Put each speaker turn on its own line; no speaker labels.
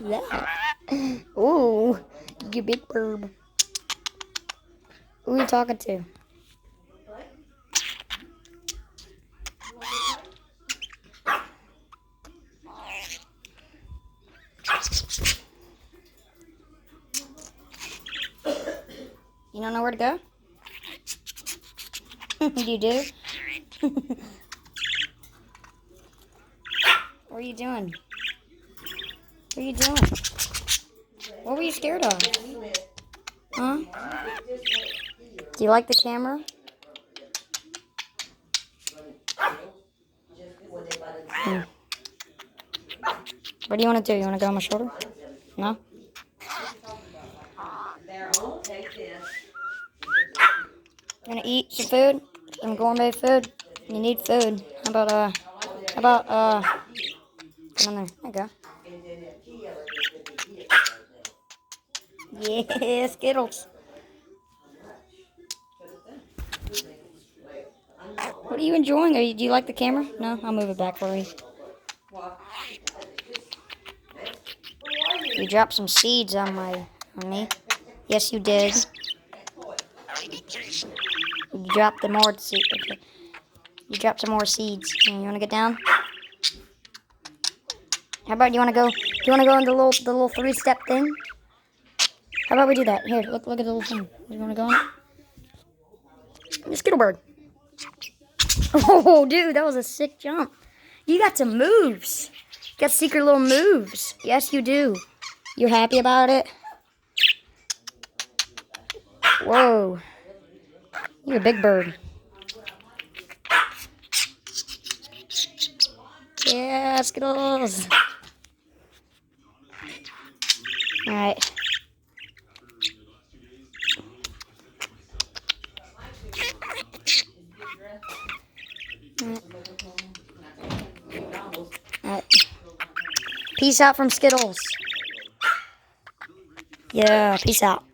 That? Ooh, you big bird. Who are you talking to? You don't know where to go? You do? What are you doing? What are you doing? What were you scared of? Huh? Do you like the camera? What do you want to do? You want to go on my shoulder? No? You want to eat some food? Some gourmet food? You need food. How about, come on there. There you go. Yeah, Skittles. What are you enjoying? Do you like the camera? No? I'll move it back for you. You dropped some seeds on me. Yes, you did. You dropped the more seeds. Okay. You dropped some more seeds. You want to get down? How about you want to go? Do you want to go in the little 3-step thing? How about we do that? Here, look at the little thing. You want to go on it? The Skittle bird. Oh, dude, that was a sick jump. You got some moves. You got secret little moves. Yes, you do. You're happy about it? Whoa. You're a big bird. Yeah, Skittles. Alright. Alright. Peace out from Skittles. Yeah, peace out.